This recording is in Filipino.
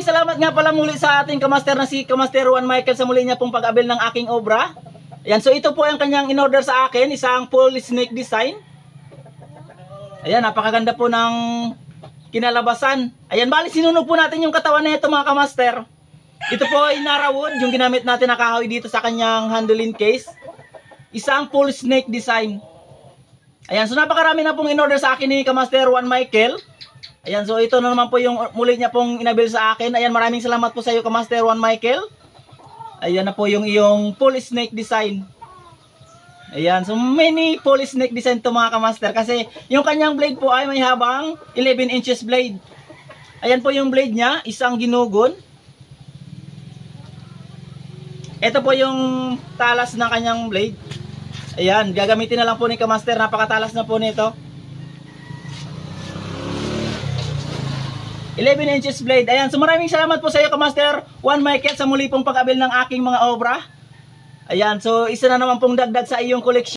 maraming salamat nga pala muli sa ating kamaster na si Kamaster Juan Michael sa muli niya pong pag-abil ng aking obra. Ayan, so ito po ang kanyang in-order sa akin, isang full snake design. Ayan, napakaganda po ng kinalabasan. Ayan, bali sinunog po natin yung katawan na ito mga kamaster. Ito po ay Narawood, yung ginamit natin na kahoy dito sa kanyang handling case. Isang full snake design. Ayan, so napakarami na pong in-order sa akin ni Kamaster Juan Michael. Ayan, so ito na naman po yung muli niya pong inabil sa akin. Ayan, maraming salamat po sa iyo Kamaster Juan Michael. Ayan na po yung iyong full snake design. Ayan, so many full snake design to mga kamaster. Kasi yung kanyang blade po ay may habang 11 inches blade. Ayan po yung blade niya, isang ginugon. Ito po yung talas ng kanyang blade. Ayan, gagamitin na lang po ni Kamaster. Napakatalas na po nito. 11 inches blade. Ayan, so maraming salamat po sa iyo Kamaster Juan Michael sa muli pong pag-abil ng aking mga obra. Ayan, so isa na naman pong dagdag sa iyong koleksyon.